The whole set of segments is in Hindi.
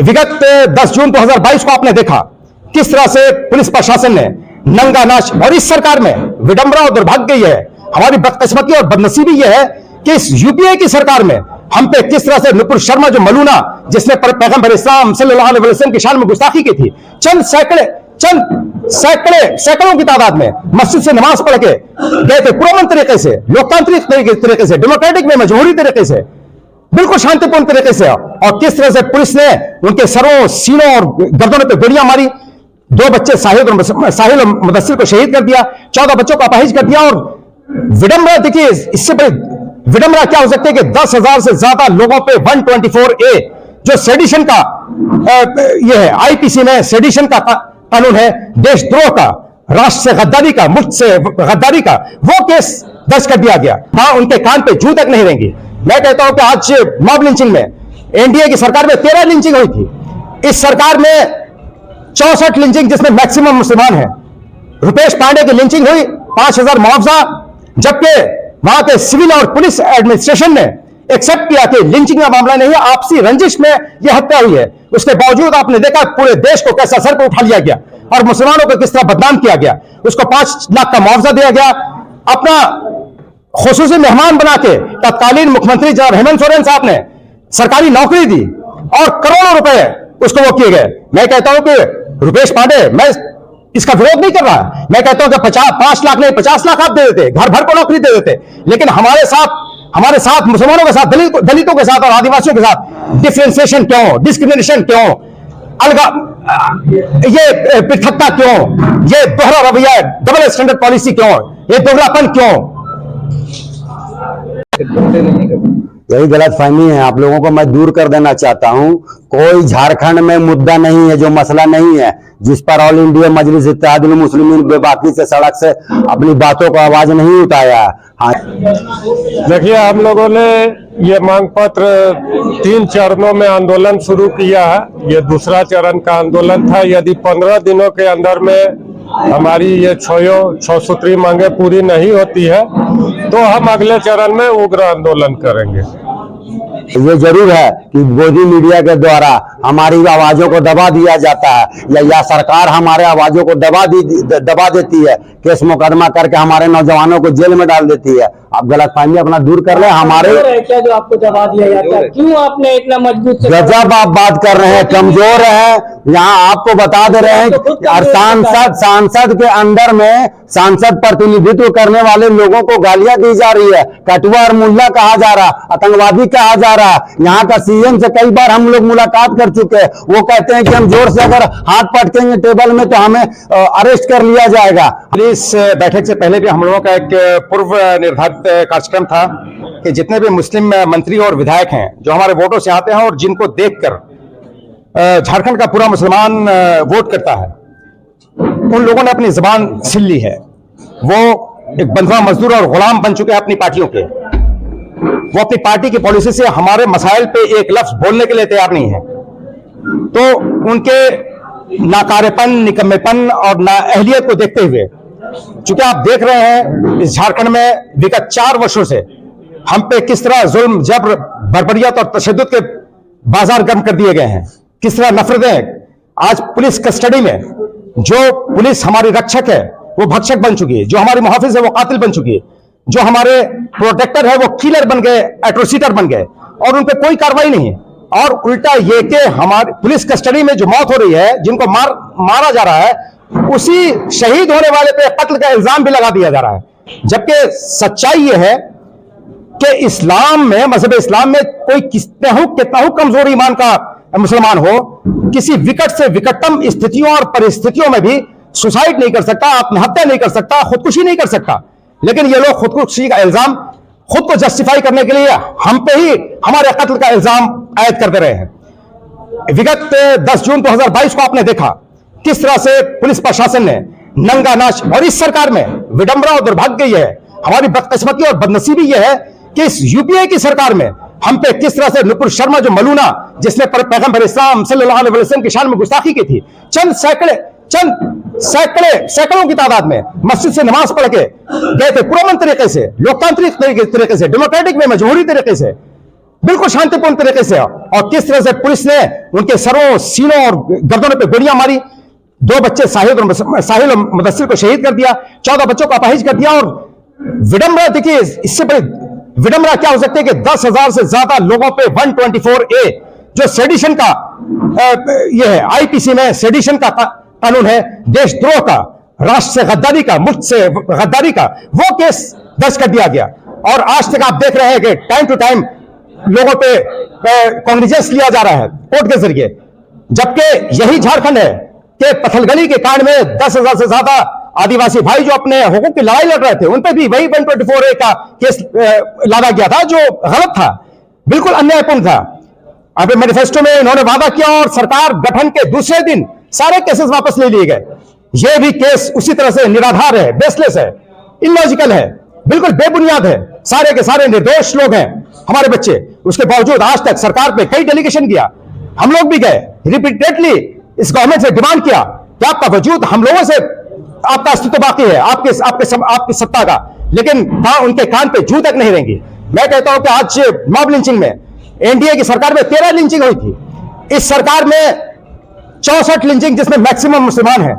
विगत 10 जून 2022 को आपने देखा किस तरह से पुलिस प्रशासन ने नंगा नाच, और इस सरकार में विडंबना और दुर्भाग्य यह है, हमारी बदकिस्मती और बदनसीबी यह है कि इस यूपीए की सरकार में हम पे किस तरह से नुपुर शर्मा जो मलूना, जिसने पैगंबर इस्लाम सल्लल्लाहु अलैहि वसल्लम की शान में गुस्ताखी की थी, चंद सैकड़ों की तादाद में मस्जिद से नमाज पढ़ के गए थे पुरअमन तरीके से, लोकतांत्रिक तरीके से, डेमोक्रेटिक में, मजबूरी तरीके से, बिल्कुल शांतिपूर्ण तरीके से, और किस तरह से पुलिस ने उनके सरों, सीनों और गर्दनों पे गोलियां मारी। 2 बच्चे साहिल और मुदस्सिर को शहीद कर दिया, 14 बच्चों को अपाहिज कर दिया। और विडंबना देखिए, इससे बड़ी विडंबना क्या हो सकती है कि 10,000 से ज्यादा लोगों पे 124A जो सेडिशन का यह है, आईपीसी में सेडिशन का कानून है, देशद्रोह का, राष्ट्र से गद्दारी का, मुल्क से गद्दारी का, वो केस दर्ज कर दिया गया। हाँ, उनके कान पे जू तक नहीं रहेंगी। मैं कहता हूं कि आज मॉब लिंचिंग में एनडीए की सरकार में 13 लिंचिंग हुई थी, इस सरकार में 64 लिंचिंग, जिसमें मैक्सिमम मुसलमान हैं। रुपेश पांडे की लिंचिंग हुई, 5,000 मुआवजा, जबकि वहां के सिविल और पुलिस एडमिनिस्ट्रेशन ने एक्सेप्ट किया कि लिंचिंग का मामला नहीं है, आपसी रंजिश में यह हत्या हुई है। उसके बावजूद आपने देखा पूरे देश को कैसा सर पर उठा लिया गया और मुसलमानों को किस तरह बदनाम किया गया। उसको 5 लाख का मुआवजा दिया गया, अपना खुसूसी मेहमान बना के तत्कालीन मुख्यमंत्री जनाब हेमंत सोरेन साहब ने सरकारी नौकरी दी और करोड़ों रुपए उसको वो किए गए। मैं कहता हूं कि रुपेश पांडे, मैं इसका विरोध नहीं कर रहा, मैं कहता हूं कि 5 लाख नहीं 50 लाख आप दे देते, घर भर को नौकरी दे देते, लेकिन हमारे साथ मुसलमानों के साथ, दलितों के साथ और आदिवासियों के साथ डिफरेंशिएशन क्यों, डिस्क्रिमिनेशन क्यों, ये पृथकता क्यों, ये दोहरा रवैया, डबल स्टैंडर्ड पॉलिसी क्यों, ये दोगलापन क्यों? यही गलतफहमी है, आप लोगों को मैं दूर कर देना चाहता हूं। कोई झारखंड में मुद्दा नहीं है, जो मसला नहीं है, जिस पर ऑल इंडिया मजलिस इत्तेहादुल मुस्लिमीन बेबाकी से सड़क से अपनी बातों को आवाज नहीं उठाया। हाँ, देखिए, हम लोगों ने ये मांग पत्र 3 चरणों में आंदोलन शुरू किया है। ये दूसरा चरण का आंदोलन था। यदि 15 दिनों के अंदर में हमारी ये 6 सूत्री मांगे पूरी नहीं होती है तो हम अगले चरण में उग्र आंदोलन करेंगे। ये जरूर है कि गोदी मीडिया के द्वारा हमारी आवाजों को दबा दिया जाता है, या सरकार हमारे आवाजों को दबा देती है, केस मुकदमा करके हमारे नौजवानों को जेल में डाल देती है। आप गलतफहमी अपना दूर कर ले। हमारे क्या जो आपको दबा दिया जाता है, क्यों आपने इतना मजबूत गजब आप बात कर रहे हैं, कमजोर है। यहाँ आपको बता दे रहे हैं कि सांसद के अंदर में सांसद प्रतिनिधित्व करने वाले लोगों को गालियां दी जा रही है, कटुआ और मुल्ला कहा जा रहा, आतंकवादी कहा जा रहा। यहाँ का सीएम से कई बार हम लोग मुलाकात कर चुके हैं, वो कहते हैं कि हम जोर से अगर हाथ पटकेंगे टेबल में तो हमें अरेस्ट कर लिया जाएगा। इस बैठक से पहले भी हम लोगों का एक पूर्व निर्धारित कार्यक्रम था कि जितने भी मुस्लिम मंत्री और विधायक हैं जो हमारे वोटों से आते हैं और जिनको देखकर झारखंड का पूरा मुसलमान वोट करता है, उन लोगों ने अपनी जबान छीन ली है। वो एक बंधुआ मजदूर और गुलाम बन चुके हैं अपनी पार्टियों के। वो अपनी पार्टी की पॉलिसी से हमारे मसाइल पे एक लफ्ज बोलने के लिए तैयार नहीं है। तो उनके नाकारेपन, निकम्मेपन और नाअहलियत को देखते हुए, चूंकि आप देख रहे हैं इस झारखंड में विगत 4 वर्षों से हम पे किस तरह जुल्म, जबर, बर्बरियत और तशद्दुद के बाजार गर्म कर दिए गए हैं, किस तरह नफरतें आज पुलिस कस्टडी में, जो पुलिस हमारी रक्षक है वो भक्षक बन चुकी है, जो हमारी मुहाफिज है वो कातिल बन चुकी है, जो हमारे प्रोटेक्टर है वो किलर बन गए, एट्रोसिटर बन गए, और उन पे कोई कार्रवाई नहीं है। और उल्टा ये कि हमारी पुलिस कस्टडी में जो मौत हो रही है, जिनको मारा जा रहा है, उसी शहीद होने वाले पे कत्ल का इल्जाम भी लगा दिया जा रहा है। जबकि सच्चाई यह है कि इस्लाम में, मजहब इस्लाम में कोई कितना हो कमजोर ईमान का मुसलमान हो, किसी विकट से विकटतम स्थितियों और परिस्थितियों में भी सुसाइड नहीं कर सकता, आत्महत्या नहीं कर सकता, खुदकुशी नहीं कर सकता। लेकिन ये लोग खुदकुशी का इल्जाम खुद को जस्टिफाई करने के लिए हम पे ही हमारे कत्ल का इल्जाम आयद करते रहे हैं। विगत 10 जून 2022 को आपने देखा किस तरह से पुलिस प्रशासन ने नंगा नाच, और इस सरकार में विडंबना और दुर्भाग्य यह है, हमारी बदकिस्मती और बदनसीबी यह है कि इस यूपीए की सरकार में हम पे किस तरह से नुपुर शर्मा जो मलूना, जिसने पैगंबर इस्लाम सल्लल्लाहु अलैहि वसल्लम की शान में गुस्ताखी की थी, चंद सैकड़ों की तादाद में मस्जिद से नमाज पढ़ के गए थे पुरअमन तरीके से, लोकतांत्रिक तरीके से, डेमोक्रेटिक में, मजबूरी तरीके से, बिल्कुल शांतिपूर्ण तरीके से, और किस तरह से पुलिस ने उनके सरों, सीनों और गर्दनों पे गोलियां मारी। 2 बच्चे साहिल और मुदस्सिर को शहीद कर दिया, 14 बच्चों को अपाहिज कर दिया। और विडंबना देखिए, इससे बड़ी विडंबना क्या हो सकती है कि 10,000 से ज्यादा लोगों पे 124A जो सेडिशन का यह है, आईपीसी में सेडिशन का कानून है, देशद्रोह का, राष्ट्र से गद्दारी का, मुल्क से गद्दारी का, वो केस दर्ज कर दिया गया। और आज तक आप देख रहे हैं कि टाइम टू टाइम लोगों पे कॉग्निजेंस लिया जा रहा है कोर्ट के जरिए, जबकि यही झारखंड है कि पथलगली के कांड में 10,000 से ज्यादा आदिवासी भाई जो अपने हकूक की लड़ाई लड़ रहे थे, उन पे भी वही 124A का केस लादा गया था, जो गलत था, बिल्कुल अन्यायपूर्ण था। अब मैनिफेस्टो में इन्होंने वादा किया और सरकार गठन के दूसरे दिन सारे केसेस वापस ले लिए गए। यह भी केस उसी तरह से निराधार है, बेसलेस है, इलॉजिकल है, बिल्कुल बेबुनियाद है। सारे के सारे निर्दोष लोग हैं हमारे बच्चे। उसके बावजूद आज तक सरकार पे कई डेलीगेशन किया, हम लोग भी गए, रिपीटेडली इस गवर्नमेंट से डिमांड किया कि आपका वजूद, हम लोगों से आपका अस्तित्व बाकी है, आपकी सत्ता का, लेकिन उनके कान पे जू तक नहीं रहेंगी। मैं कहता हूं कि आज मॉब लिंचिंग में एनडीए की सरकार में 13 लिंचिंग हुई थी, इस सरकार में 64 लिंचिंग, जिसमें मैक्सिमम मुसलमान हैं।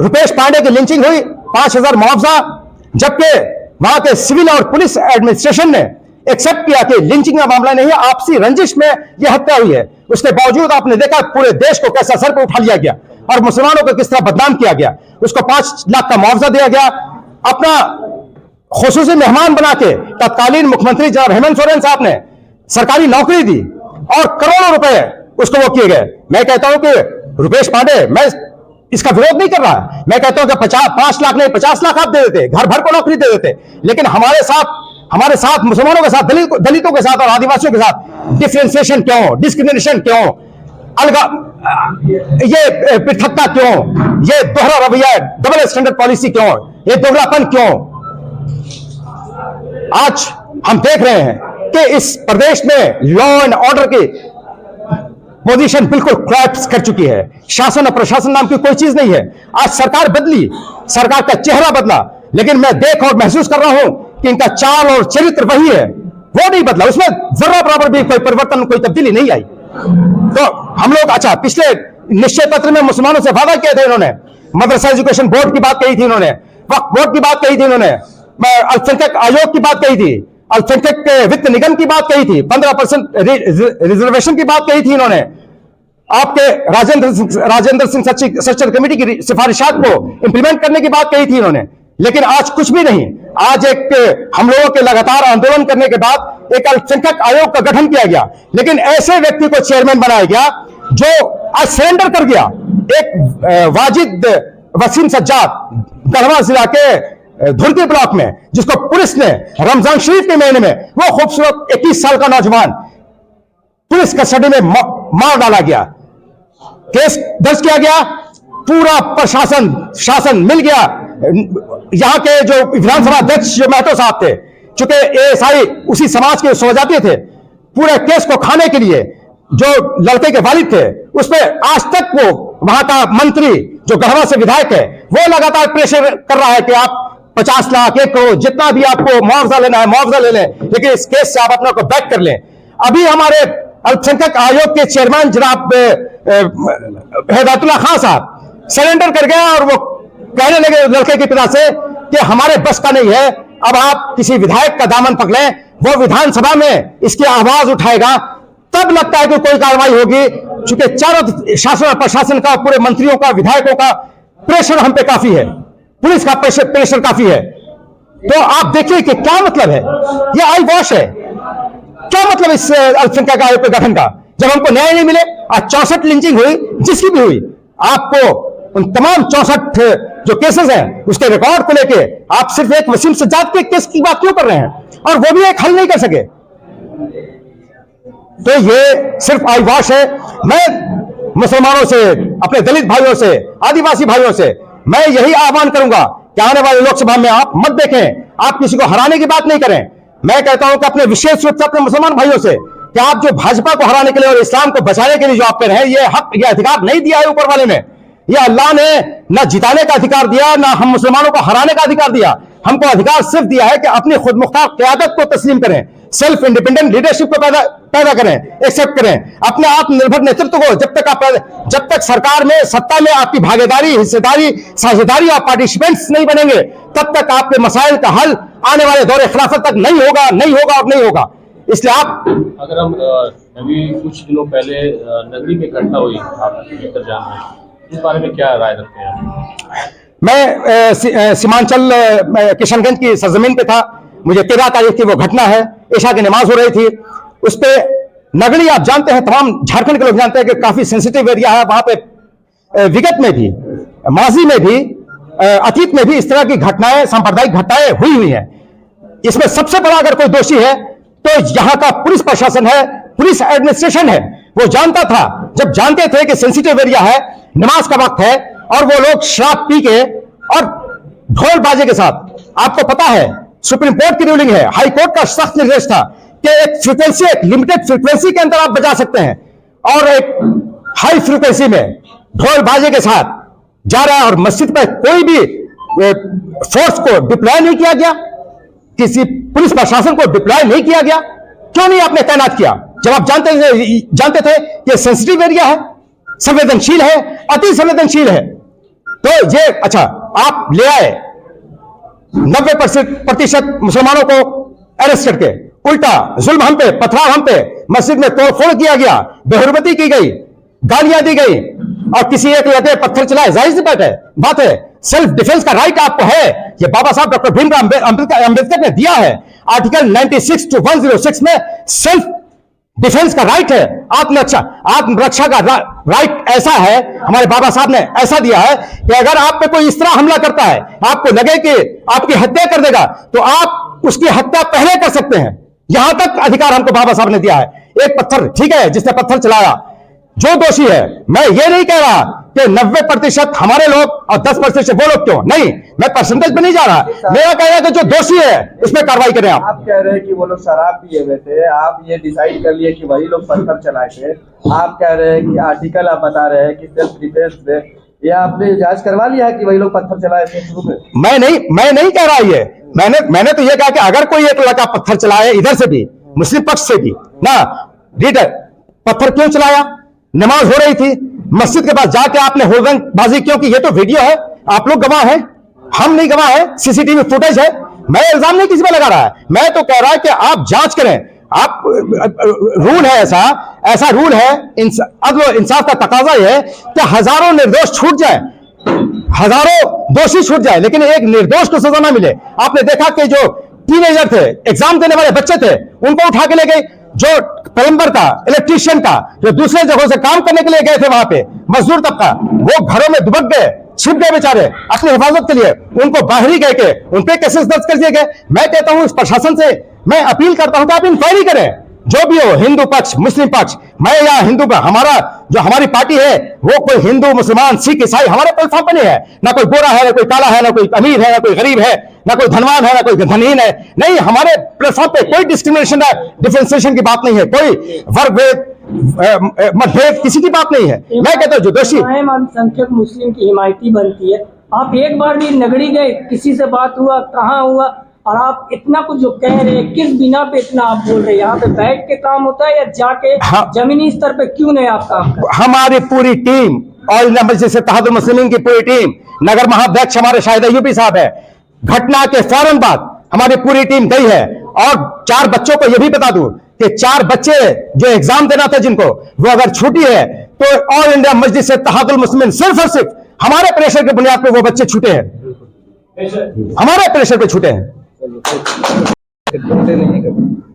रुपेश पांडे की लिंचिंग हुई, 5,000 मुआवजा, जबकि वहां के सिविल और पुलिस एडमिनिस्ट्रेशन ने एक्सेप्ट किया कि लिंचिंग का मामला नहीं है, आपसी रंजिश में यह हत्या हुई है। उसके बावजूद आपने देखा पूरे देश को कैसा सर पर उठा लिया गया और मुसलमानों को किस तरह बदनाम किया गया। उसको 5 लाख का मुआवजा दिया गया, अपना खुसूसी मेहमान बना के तत्कालीन मुख्यमंत्री जनाब हेमंत सोरेन साहब ने सरकारी नौकरी दी और करोड़ों रुपए उसको वो किए गए। मैं कहता हूं कि रुपेश पांडे, मैं इसका विरोध नहीं कर रहा, मैं कहता हूं कि 5 लाख नहीं 50 लाख आप दे देते, घर भर को नौकरी दे देते, लेकिन हमारे साथ मुसलमानों के साथ, दलितों के साथ और आदिवासियों के साथ डिफरेंशिएशन क्यों, डिस्क्रिमिनेशन क्यों, ये पृथकता क्यों, ये दोहरा रवैया, डबल स्टैंडर्ड पॉलिसी क्यों, ये दोगलापन क्यों? आज हम देख रहे हैं कि इस प्रदेश में लॉ एंड ऑर्डर की पोजीशन बिल्कुल कोलैप्स कर चुकी है। शासन और प्रशासन नाम की कोई चीज नहीं है। आज सरकार बदली, सरकार का चेहरा बदला, लेकिन मैं देख और महसूस कर रहा हूं कि इनका चाल और चरित्र वही है, वो नहीं बदला, उसमें जरा बराबर भी कोई परिवर्तन, कोई तब्दीली नहीं आई। तो हम लोग, अच्छा, पिछले निश्चय पत्र में मुसलमानों से वादा किए थे इन्होंने, मदरसा एजुकेशन बोर्ड की बात कही थी इन्होंने, वक्फ बोर्ड की बात कही थी इन्होंने, अल्पसंख्यक आयोग की बात कही थी, अल्पसंख्यक वित्त निगम की बात कही थी, 15% रिजर्वेशन की बात कही थी इन्होंने, आपके राजेंद्र सिंह सच्चर कमेटी की सिफारिशात को इंप्लीमेंट करने की बात कही थी इन्होंने, लेकिन आज कुछ भी नहीं। आज हम लोगों के लगातार आंदोलन करने के बाद एक अल्पसंख्यक आयोग का गठन किया गया, लेकिन ऐसे व्यक्ति को चेयरमैन बनाया गया जो आज सरेंडर कर गया। एक वाजिद वसीम सज्जाद, गढ़वा जिला के धुर्ती ब्लॉक में, जिसको पुलिस ने रमजान शरीफ के महीने में, वो खूबसूरत 21 साल का नौजवान पुलिस कस्टडी में मार डाला गया, केस दर्ज किया गया, पूरा शासन मिल गया। यहां के जो विधानसभा अध्यक्ष जो महतो साहब थे, चूंकि एएसआई उसी समाज के स्वजातीय थे, पूरे केस को खाने के लिए जो लड़के के वालिद थे, उस पर आज तक वो वहां का मंत्री जो गढ़वा से विधायक है, वो लगातार प्रेशर कर रहा है कि आप 50 लाख 1 करोड़ जितना भी आपको मुआवजा लेना है मुआवजा ले लें, लेकिन इस केस से आप अपने को बैक कर लें। अभी हमारे अल्पसंख्यक आयोग के चेयरमैन जनाब हिदायतुल्लाह खान साहब सरेंडर कर गए और वो कहने लगे लड़के के पिता से कि हमारे बस का नहीं है, अब आप किसी विधायक का दामन पकड़ें, वो विधानसभा में इसकी आवाज उठाएगा, तब लगता है कि कोई कार्रवाई होगी। चूंकि चारों शासन और प्रशासन का, पूरे मंत्रियों का, विधायकों का प्रेशर हम पे काफी है, पुलिस का प्रेशर काफी है। तो आप देखिए कि क्या मतलब है, ये आई वॉश है। क्या मतलब इस अल्पसंख्यक आयोग के गठन का, जब हमको न्याय नहीं मिले? आज 64 लिंचिंग हुई, जिसकी भी हुई, आपको उन तमाम 64 जो केसेस हैं उसके रिकॉर्ड को लेके आप सिर्फ एक वसीम सज्जाद के केस की बात क्यों कर रहे हैं, और वो भी एक हल नहीं कर सके? तो ये सिर्फ आई वॉश है। मैं मुसलमानों से, अपने दलित भाइयों से, आदिवासी भाइयों से मैं यही आह्वान करूंगा कि आने वाले लोकसभा में आप मत देखें, आप किसी को हराने की बात नहीं करें। मैं कहता हूं कि अपने विशेष रूप से अपने मुसलमान भाइयों से कि आप जो भाजपा को हराने के लिए और इस्लाम को बचाने के लिए जो आप कर रहे हैं, ये हक, ये अधिकार नहीं दिया है ऊपर वाले ने। ये अल्लाह ने न जिताने का अधिकार दिया, ना हम मुसलमानों को हराने का अधिकार दिया। हमको अधिकार सिर्फ दिया है कि अपनी खुद मुख्तार क़यादत को तस्लीम करें, सेल्फ इंडिपेंडेंट लीडरशिप को पैदा करें, एक्सेप्ट करें अपने आत्मनिर्भर नेतृत्व को। जब तक सरकार में, सत्ता में आपकी भागीदारी, हिस्सेदारी, साझेदारी और पार्टिसिपेंट्स नहीं बनेंगे, तब तक आपके मसाइल का हल आने वाले दौरे खिलाफत तक नहीं होगा और नहीं होगा। इसलिए आप, अगर हम अभी कुछ दिनों पहले नगरी में घटना हुई, आप भीतर जान रहे हैं, इस बारे में क्या राय रखते हैं? मैं सीमांचल किशनगंज की सरजमीन पे था। मुझे 13 तारीख की वो घटना है, ईशा की नमाज हो रही थी। उस पे नगरी, आप जानते हैं, तमाम झारखंड के लोग जानते हैं कि काफी सेंसिटिव एरिया है। वहां पे विगत में भी, माजी में भी, अतीत में भी इस तरह की घटनाएं, सांप्रदायिक घटनाएं हुई हैं। इसमें सबसे बड़ा अगर कोई दोषी है तो यहां का पुलिस प्रशासन है, पुलिस एडमिनिस्ट्रेशन है। वो जानता था, जब जानते थे कि सेंसिटिव एरिया है, नमाज का वक्त है, और वो लोग शराब पी के और ढोल बाजे के साथ, आपको पता है सुप्रीम कोर्ट की रूलिंग है, हाई कोर्ट का सख्त निर्देश था कि एक फ्रीक्वेंसी, एक लिमिटेड फ्रीक्वेंसी के अंदर आप बजा सकते हैं, और एक हाई फ्रीक्वेंसी में ढोल बाजे के साथ जा रहा है। और मस्जिद में कोई भी फोर्स को डिप्लॉय नहीं किया गया, किसी पुलिस प्रशासन को डिप्लॉय नहीं किया गया। क्यों नहीं आपने तैनात किया, जब आप जानते थे कि सेंसिटिव एरिया है, संवेदनशील है, अति संवेदनशील है। तो ये अच्छा, आप ले आए 90% मुसलमानों को अरेस्ट करके, उल्टा जुल्म हम पे, पथराव हम पे, मस्जिद में तोड़फोड़ किया गया, बेहुरमती की गई, गालियां दी गई, और किसी एक लगे पत्थर चलाए, जाहिर सी बात है। सेल्फ डिफेंस का राइट आपको है, ये बाबा साहब डॉक्टर भीमराव अंबेडकर ने दिया है। आर्टिकल 96 to 106 में सेल्फ डिफेंस का राइट है, आत्मरक्षा का राइट ऐसा है, हमारे बाबा साहब ने ऐसा दिया है कि अगर आप पे कोई इस तरह हमला करता है, आपको लगे कि आपकी हत्या कर देगा, तो आप उसकी हत्या पहले कर सकते हैं। यहां तक अधिकार हमको बाबा साहब ने दिया है। एक पत्थर, ठीक है, जिसने पत्थर चलाया, जो दोषी है, मैं ये नहीं कह रहा कि 90% हमारे लोग और 10% वो लोग क्यों, नहीं, मैं परसेंटेज पे नहीं जा रहा। मेरा कहना है कि जो दोषी है उसमें कार्रवाई करें। आप कह रहे हैं कि वो लोग शराब पिए हुए थे, आप ये डिसाइड कर लिए कि वही लोग पत्थर चलाए थे। आप कह रहे हैं कि आर्टिकल आप बता रहे हैं कि सेल्फ डिफेंस थे, ये आपने जांच करवा लिया है कि वही लोग पत्थर चलाए थे शुरू में? मैं नहीं कह रहा ये, मैंने तो ये कहा कि अगर कोई एक लड़का पत्थर चलाए, इधर से भी, मुस्लिम पक्ष से भी ना, रीडर पत्थर क्यों चलाया, नमाज हो रही थी, मस्जिद के पास जाके आपने होलबाजी क्यों की? ये तो वीडियो है, आप लोग गवाह हैं, हम नहीं गवाह हैं, सीसीटीवी फुटेज है। मैं इल्जाम नहीं किसी पे लगा रहा है, मैं तो कह रहा है कि आप जांच करें। आप रूल है, ऐसा रूल है, अदल इंसाफ का तकाजा है कि हजारों निर्दोष छूट जाए, हजारों दोषी छूट जाए, लेकिन एक निर्दोष को सजा ना मिले। आपने देखा कि जो टीनेजर थे, एग्जाम देने वाले बच्चे थे, उनको उठा के ले गए, जो प्लम्बर का, इलेक्ट्रीशियन का, जो दूसरे जगहों से काम करने के लिए गए थे वहां पे, मजदूर तबका, वो घरों में दुबक गए, छिप गए बेचारे अपनी हिफाजत के लिए, उनको बाहरी गए के उन पे केसेस दर्ज कर दिए गए। मैं कहता हूं इस प्रशासन से, मैं अपील करता हूं कि आप इंक्वायरी करें, जो भी हो, हिंदू पक्ष, मुस्लिम पक्ष, मैं या हिंदू का, हमारी पार्टी है, वो कोई हिंदू, मुसलमान, सिख, ईसाई हमारे प्लेटफॉर्म पे नहीं है। ना कोई गोरा है, ना कोई काला है, ना कोई अमीर है, ना कोई गरीब है, ना कोई धनवान है, ना कोई धनहीन है। नहीं, हमारे प्लेटफॉर्म पे कोई डिस्क्रिमिनेशन, डिफरेंशिएशन की बात नहीं है, कोई वर्ग भेद, मतभेद, किसी की बात नहीं है। मैं कहता हूं जो दोषी अल्पसंख्यक मुस्लिम की हिमायती बनती है। आप एक बार भी नगरी गए, किसी से बात हुआ, कहाँ हुआ, और आप इतना कुछ जो कह रहे हैं, किस बिना पे इतना आप बोल रहे हैं? यहाँ पे बैठ के काम होता है या जाके जमीनी स्तर पे क्यों नहीं आप काम करते? हमारी पूरी टीम, ऑल इंडिया मजलिस इत्तेहादुल मुस्लिमीन की पूरी टीम, नगर महाध्यक्ष हमारे शाहिद अय्यूबी साहब है, घटना के फौरन बाद हमारी पूरी टीम गई है। और 4 बच्चों को यह भी बता दूं कि 4 बच्चे जो एग्जाम देना था जिनको, वो अगर छूटी है तो ऑल इंडिया मजलिस इत्तेहादुल मुस्लिमीन सिर्फ और सिर्फ हमारे प्रेशर के बुनियाद पर वो बच्चे छूटे हैं, हमारे प्रेशर पे छूटे हैं।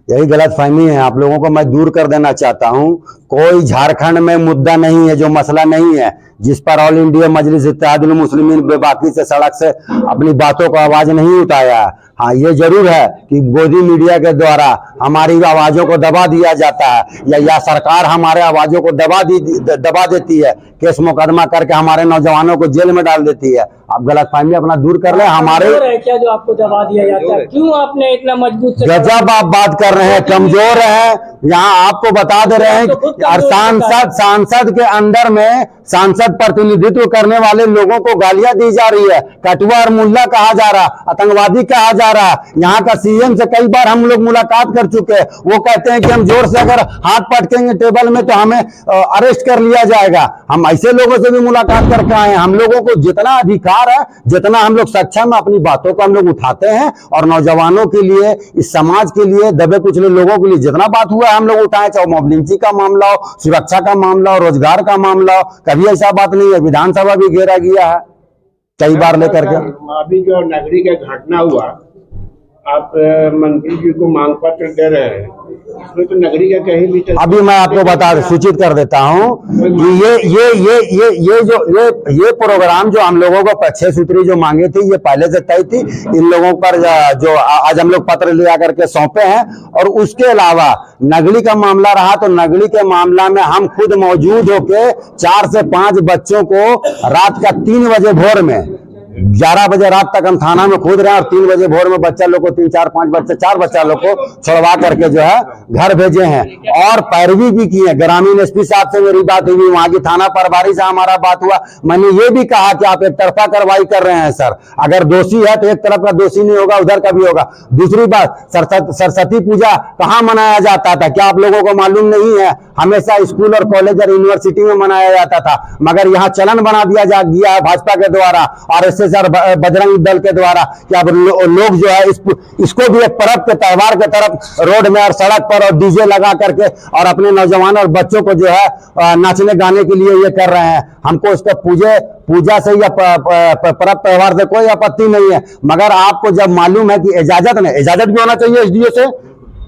यही गलतफहमी है, आप लोगों को मैं दूर कर देना चाहता हूं। कोई झारखंड में मुद्दा नहीं है, जो मसला नहीं है, जिस पर ऑल इंडिया मजलिस इत्तेहादुल मुस्लिमीन बेबाकी से सड़क से अपनी बातों को आवाज नहीं उठाया। हाँ, ये जरूर है कि गोदी मीडिया के द्वारा हमारी आवाजों को दबा दिया जाता है, या सरकार हमारे आवाजों को दबा देती है, केस मुकदमा करके हमारे नौजवानों को जेल में डाल देती है। आप गलतफहमी अपना दूर कर ले। हमारे कमजोर है क्या जो आपको दबा दिया जाता है? क्यों आपने इतना मजबूत से गजब आप बात कर रहे हैं, कमजोर है। यहाँ आपको बता दे रहे हैं कि और सांसद के अंदर में सांसद प्रतिनिधित्व करने वाले लोगों को गालियां दी जा रही है, कटुआ और मुल्ला कहा जा रहा, आतंकवादी कहा जा रहा। यहाँ का सीएम से कई बार हम लोग मुलाकात कर चुके हैं, वो कहते हैं कि हम जोर से अगर हाथ पटकेंगे टेबल में तो हमें अरेस्ट कर लिया जाएगा। हम ऐसे लोगों से भी मुलाकात करके आए हैं। हम लोगों को जितना अधिकार है, जितना हम लोग सक्षम है, अपनी बातों को हम लोग उठाते हैं और नौजवानों के लिए, इस समाज के लिए, दबे कुचले लोगों के लिए जितना बात हुआ हम लोग उठाए, चाहे मोब लिंचिंग का मामला हो, सुरक्षा का मामला हो, रोजगार का मामला हो। कभी ऐसा बात नहीं है। विधानसभा भी घेरा गया है कई बार लेकर के। अभी जो नगरी का घटना हुआ, आप मंत्री जी को मांग पत्र दे रहे हैं, इसमें तो नगरी का कहीं भी अभी मैं आपको बता सूचित कर देता हूं कि ये प्रोग्राम जो हम लोगों को 6 सूत्री जो मांगे थी, ये पहले से तय थी। इन लोगों पर जो आज हम लोग पत्र लिया करके सौंपे हैं। और उसके अलावा नगरी का मामला रहा तो नगरी के मामला में हम खुद मौजूद होके 4 से 5 बच्चों को रात का 3 बजे भोर में 11 बजे रात तक हम थाना में खुद रहे और 3 बजे भोर में बच्चा लोग को 4 बच्चा लोग को छुड़वा करके जो है घर भेजे हैं। और पैरवी भी की है। ग्रामीण एसपी साहब से मेरी बात हुई, वहां की थाना प्रभारी से हमारा बात हुआ। मैंने ये भी कहा कि आप एक तरफा कार्रवाई कर रहे हैं सर, अगर दोषी है तो एक तरफ का दोषी नहीं होगा, उधर का भी होगा। दूसरी बात, सरस्वती पूजा कहाँ मनाया जाता था, क्या आप लोगों को मालूम नहीं है? हमेशा स्कूल और कॉलेज और यूनिवर्सिटी में मनाया जाता था, मगर यहाँ चलन बना दिया गया है भाजपा के द्वारा और बजरंग दल के द्वारा कि अब लोग जो है इसको भी एक पर्व के त्योहार के तरफ रोड में और सड़क पर और डीजे लगा करके और अपने नौजवान और बच्चों को जो है नाचने गाने के लिए ये कर रहे हैं। हमको उसको पूजा से या पर्व त्योहार से कोई आपत्ति नहीं है, मगर आपको जब मालूम है कि इजाजत भी होना चाहिए एसडीओ से।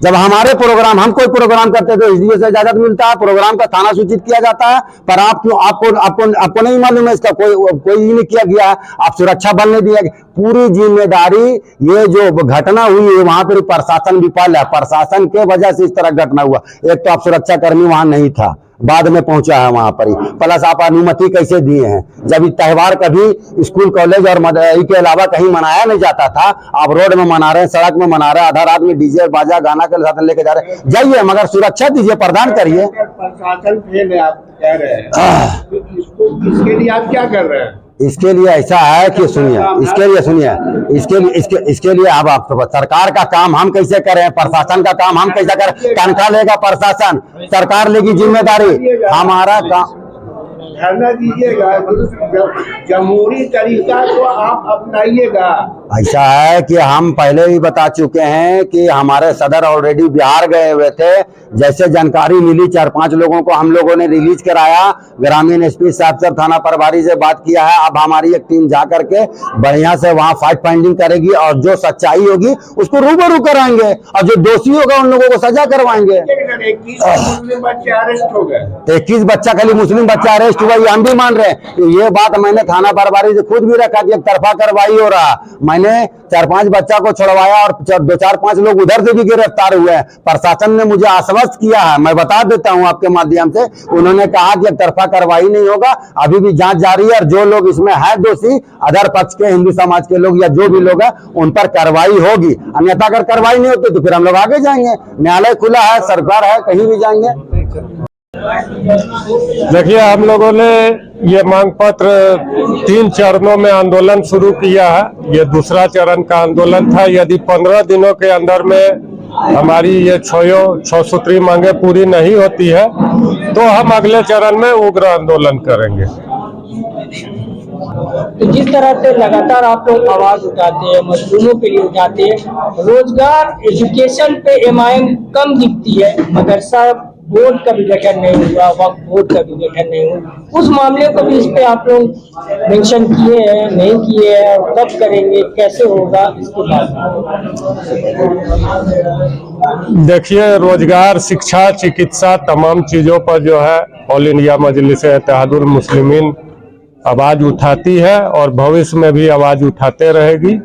जब हमारे प्रोग्राम, हम कोई प्रोग्राम करते तो एसडीओ से इजाजत मिलता है, प्रोग्राम का थाना सूचित किया जाता है। पर आप क्यों, आपको नहीं मालूम है इसका? कोई नहीं किया गया है। आप सुरक्षा बल ने दिया। पूरी जिम्मेदारी ये जो घटना हुई है वहां पर प्रशासन विफल है। प्रशासन के वजह से इस तरह घटना हुआ। एक तो आप सुरक्षा कर्मी वहां नहीं था, बाद में पहुंचा है वहां पर ही। प्लस आप अनुमति कैसे दिए हैं? जब त्योहार कभी स्कूल कॉलेज और के अलावा कहीं मनाया नहीं जाता था, आप रोड में मना रहे हैं, सड़क में मना रहे हैं, आधा रात में डीजे बाजा गाना के साथ लेके जा रहे हैं। जाइए, मगर सुरक्षा दीजिए, प्रदान करिए। प्रशासन फेल है आप कह रहे हैं, इसके लिए आप क्या कर रहे हैं? इसके लिए ऐसा है कि सुनिए, इसके लिए अब आप सरकार का काम हम कैसे करें, प्रशासन का काम हम कैसे करें? तनख्वाह लेगा प्रशासन, सरकार लेगी जिम्मेदारी, हमारा काम धरना दीजिएगा, जमहूरी तरीका को आप अपनाइएगा। ऐसा है कि हम पहले ही बता चुके हैं कि हमारे सदर ऑलरेडी बिहार गए हुए थे। जैसे जानकारी मिली 4-5 लोगों को हम लोगों ने रिलीज कराया। ग्रामीण एसपी साहब से थाना प्रभारी से बात किया है। अब हमारी एक टीम जा करके बढ़िया से वहां फैक्ट फाइंडिंग करेगी और जो सच्चाई होगी उसको रूबरू कराएंगे और जो दोषी होगा उन लोगों को सजा करवाएंगे। 21 बच्चे अरेस्ट हो गए, 21 बच्चा, खाली मुस्लिम बच्चा अरेस्ट हुआ, ये हम भी मान रहे हैं। ये बात मैंने थाना प्रभारी से खुद भी रखा कि एक तरफा कार्रवाई हो रहा। मैंने 4-5 बच्चा को छुड़वाया और 2-4-5 लोग उधर से भी गिरफ्तार हुए हैं। प्रशासन ने मुझे आश्वस्त किया है, मैं बता देता हूं आपके माध्यम से। उन्होंने कहा कि एक तरफा कार्रवाई नहीं होगा, अभी भी जांच जारी है और जो लोग इसमें है दोषी, अदर पक्ष के हिंदू समाज के लोग या जो भी लोग हैं उन पर कार्रवाई होगी। अन्यथा अगर कार्रवाई नहीं होती तो फिर हम लोग आगे जाएंगे। न्यायालय खुला है, सरकार है, कहीं भी जाएंगे। देखिए, हम लोगों ने ये मांग पत्र 3 चरणों में आंदोलन शुरू किया है। ये दूसरा चरण का आंदोलन था। यदि 15 दिनों के अंदर में हमारी ये 6 सूत्री मांगे पूरी नहीं होती है तो हम अगले चरण में उग्र आंदोलन करेंगे। तो जिस तरह से लगातार आप लोग आवाज उठाते हैं, मजदूरों के लिए उठाते हैं, रोजगार, एजुकेशन पे एमआईएम कम दिखती है, मदरसा बोर्ड का भी गठन नहीं हुआ, वक्फ बोर्ड का भी गठन नहीं हुआ। उस मामले को भी इस पे आप लोग मेंशन किए हैं, नहीं किए हैं, और कब करेंगे, कैसे होगा, इसके बाद? देखिए, रोजगार, शिक्षा, चिकित्सा, तमाम चीजों पर जो है ऑल इंडिया मजलिस इत्तेहादुल मुस्लिमीन आवाज उठाती है और भविष्य में भी आवाज उठाते रहेगी।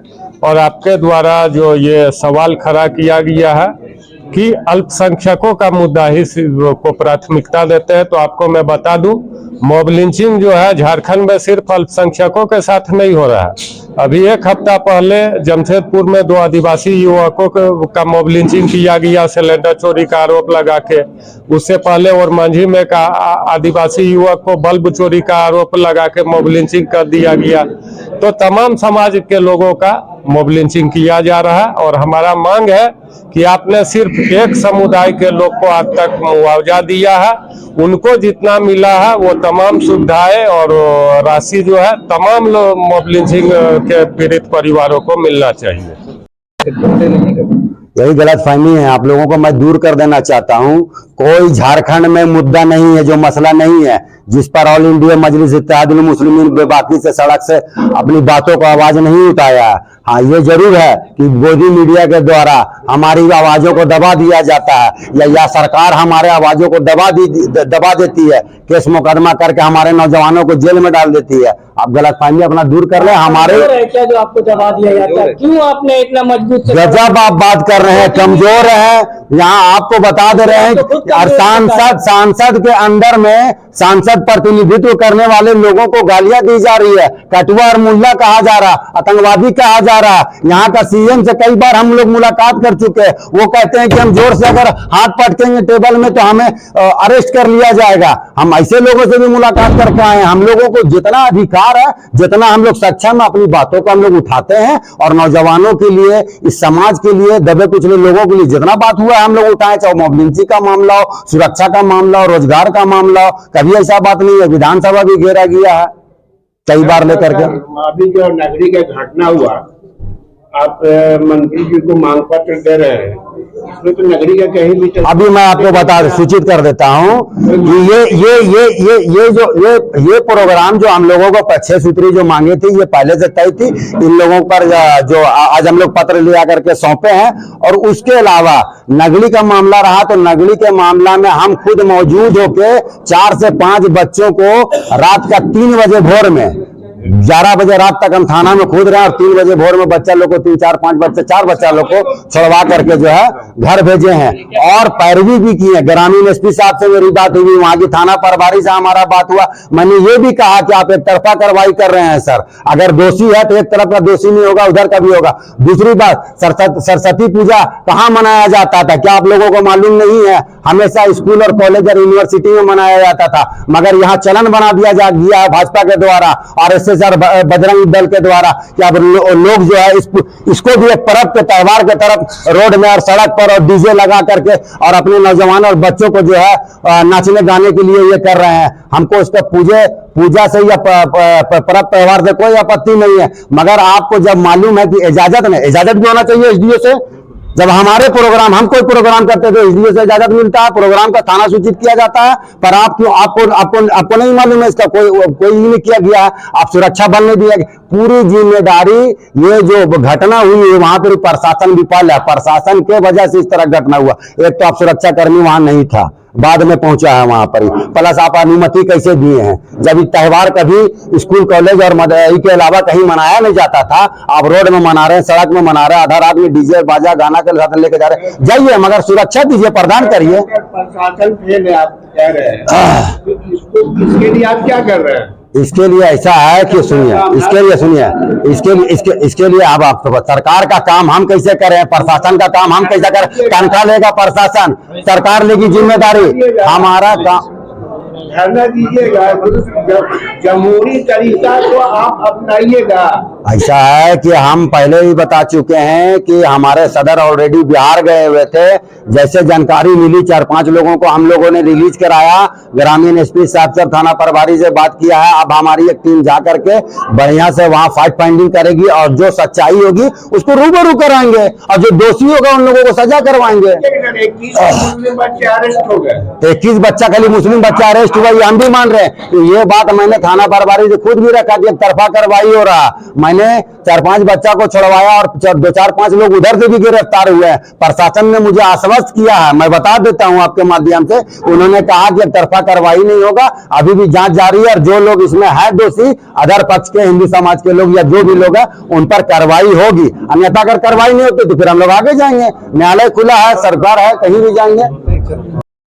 और आपके द्वारा जो ये सवाल खड़ा किया गया है कि अल्पसंख्यकों का मुद्दा ही को प्राथमिकता देते हैं। तो आपको मैं बता दूं, मॉब लिंचिंग जो है झारखंड में सिर्फ अल्पसंख्यकों के साथ नहीं हो रहा है। अभी एक हफ्ता पहले जमशेदपुर में 2 आदिवासी युवकों का मॉब लिंचिंग किया गया सिलेंडर चोरी का आरोप लगा के। उससे पहले और मांझी में का आदिवासी युवक को बल्ब चोरी का आरोप लगा के मॉब लिंचिंग कर दिया गया। तो तमाम समाज के लोगों का मॉब लिंचिंग किया जा रहा है और हमारा मांग है कि आपने सिर्फ एक समुदाय के लोग को आज तक मुआवजा दिया है, उनको जितना मिला है वो तमाम सुविधाएं और राशि जो है तमाम मॉब लिंचिंग के पीड़ित परिवारों को मिलना चाहिए। यही गलतफहमी है, आप लोगों को मैं दूर कर देना चाहता हूं। कोई झारखंड में मुद्दा नहीं है जो मसला नहीं है जिस पर ऑल इंडिया मजलिस इत्तेहादुल मुस्लिमीन बेबाकी से सड़क से अपनी बातों को आवाज नहीं उठाया। हाँ, ये जरूर है कि गोदी मीडिया के द्वारा हमारी आवाजों को दबा दिया जाता है या सरकार हमारे आवाजों को दबा देती है, केस मुकदमा करके हमारे नौजवानों को जेल में डाल देती है। आप गलतफहमी अपना दूर कर ले। हमारे क्या जो आपको दबा दिया जाता है, क्यों आपने इतना मजबूत गजब आप बात कर रहे हैं, कमजोर है। यहाँ आपको बता दे रहे हैं और सांसद के अंदर में सांसद प्रतिनिधित्व करने वाले लोगों को गालियां दी जा रही है, कटुआ और मुल्ला कहा जा रहा, आतंकवादी कहा जा रहा। यहाँ का सीएम से कई बार हम लोग मुलाकात कर चुके हैं, वो कहते हैं कि हम जोर से अगर हाथ पटकेंगे टेबल में तो हमें अरेस्ट कर लिया जाएगा। हम ऐसे लोगों से भी मुलाकात करके आए हैं। हम लोगों को जितना अधिकार है, जितना हम लोग सक्षम अपनी बातों को हम लोग उठाते हैं और नौजवानों के लिए, इस समाज के लिए, दबे कुचले लोगों के लिए जितना बात हुआ हम लोग उठाए, चाहे मॉब लिंचिंग का मामला हो, सुरक्षा का मामला हो, रोजगार का मामला हो। कभी ऐसा बात नहीं है। विधानसभा भी घेरा गया है कई बार लेकर के। अभी जो नगरी का घटना हुआ, आप मंत्री जी को मांग पत्र दे रहे हैं, इसमें तो नगरी का कहीं भी अभी मैं आपको सूचित कर देता हूं कि ये प्रोग्राम जो हम लोगों को 6 सूत्री जो मांगे थी, ये पहले से तय थी। इन लोगों पर जो आज हम लोग पत्र लिया करके सौंपे हैं। और उसके अलावा नगरी का मामला रहा तो नगरी के मामला में हम खुद मौजूद होके 4 से 5 बच्चों को रात का 3 बजे भोर में 11 बजे रात तक हम थाना में खुद रहे और 3 बजे भोर में बच्चा लोग को 3, 4, 5 बच्चे 4 बच्चा लोग को छुड़वा करके जो है घर भेजे हैं और पैरवी भी की है। ग्रामीण एसपी साहब से मेरी बात हुई, वहां की थाना प्रभारी से हमारा बात हुआ। मैंने ये भी कहा कि आप एक तरफा कार्रवाई कर रहे हैं सर, अगर दोषी है तो एक तरफ का दोषी नहीं होगा, उधर का भी होगा। दूसरी बात, सरस्वती पूजा कहाँ मनाया जाता था, क्या आप लोगों को मालूम नहीं है? हमेशा स्कूल और कॉलेज और यूनिवर्सिटी में मनाया जाता था, मगर यहाँ चलन बना दिया गया है भाजपा के द्वारा और बजरंग दल के द्वारा कि अब लोग जो है इसको भी एक पर्व के त्योहार के तरफ रोड में और सड़क पर और डीजे लगा करके और अपने नौजवान और बच्चों को जो है नाचने गाने के लिए ये कर रहे हैं। हमको उसका पूजा से या पर्व त्योहार से कोई आपत्ति नहीं है, मगर आपको जब मालूम है कि इजाजत भी होना चाहिए एसडीओ से। जब हमारे प्रोग्राम, हम कोई प्रोग्राम करते थे एसडीओ से इजाजत मिलता है, प्रोग्राम का थाना सूचित किया जाता है, पर आपको नहीं मालूम है, इसका कोई नहीं किया गया है। आप सुरक्षा बल ने दिया, पूरी जिम्मेदारी ये जो घटना हुई है वहां पर प्रशासन विफल है। प्रशासन के वजह से इस तरह घटना हुआ। एक तो आप सुरक्षा कर्मी वहां नहीं था, बाद में पहुंचा है वहां पर, प्लस आप अनुमति कैसे दिए हैं? जब त्यौहार कभी स्कूल कॉलेज और मदरसे के अलावा कहीं मनाया नहीं जाता था, आप रोड में मना रहे हैं, सड़क में मना रहे हैं, आधा रात में डीजे बाजा गाना के साथ लेके जा रहे हैं। जाइए, मगर सुरक्षा दीजिए, प्रदान करिए। प्रशासन फेल है आप कह रहे हैं, इसके लिए आप क्या कर रहे हैं? इसके लिए ऐसा है कि सुनिए, इसके लिए अब आप सरकार का काम हम कैसे करें, प्रशासन का काम हम कैसे करें? तनख्वाह लेगा प्रशासन, सरकार लेगी जिम्मेदारी, हमारा काम धरना दीजिएगा, जमहूरी तरीका को आप अपनाइएगा। ऐसा है कि हम पहले ही बता चुके हैं कि हमारे सदर ऑलरेडी बिहार गए हुए थे। जैसे जानकारी मिली 4-5 लोगों को हम लोगों ने रिलीज कराया, ग्रामीण एसपी साहब से थाना प्रभारी से बात किया है। अब हमारी एक टीम जा करके बढ़िया से वहां फैक्ट फाइंडिंग करेगी और जो सच्चाई होगी उसको रूबरू कराएंगे और जो दोषी होगा उन लोगों को सजा करवाएंगे। 21 बच्चा खाली मुस्लिम बच्चा अरेस्ट हुआ, ये हम भी मान रहे हैं। तो ये बात मैंने थाना प्रभारी से खुद भी रखा कि एक तरफा कार्रवाई हो रहा। मैंने मैंने 4-5 बच्चा को छुड़वाया और 2-4-5 लोग उधर से भी गिरफ्तार हुए हैं। प्रशासन ने मुझे आश्वस्त किया है, मैं बता देता हूं आपके माध्यम से, उन्होंने कहा कि एक तरफा कार्रवाई नहीं होगा, अभी भी जांच जारी है और जो लोग इसमें है दोषी, अदर पक्ष के हिंदू समाज के लोग या जो भी लोग हैं उन पर कार्रवाई होगी। अन्यथा अगर कार्रवाई नहीं होती तो फिर हम लोग आगे जाएंगे। न्यायालय खुला है, सरकार है, कहीं भी जाएंगे।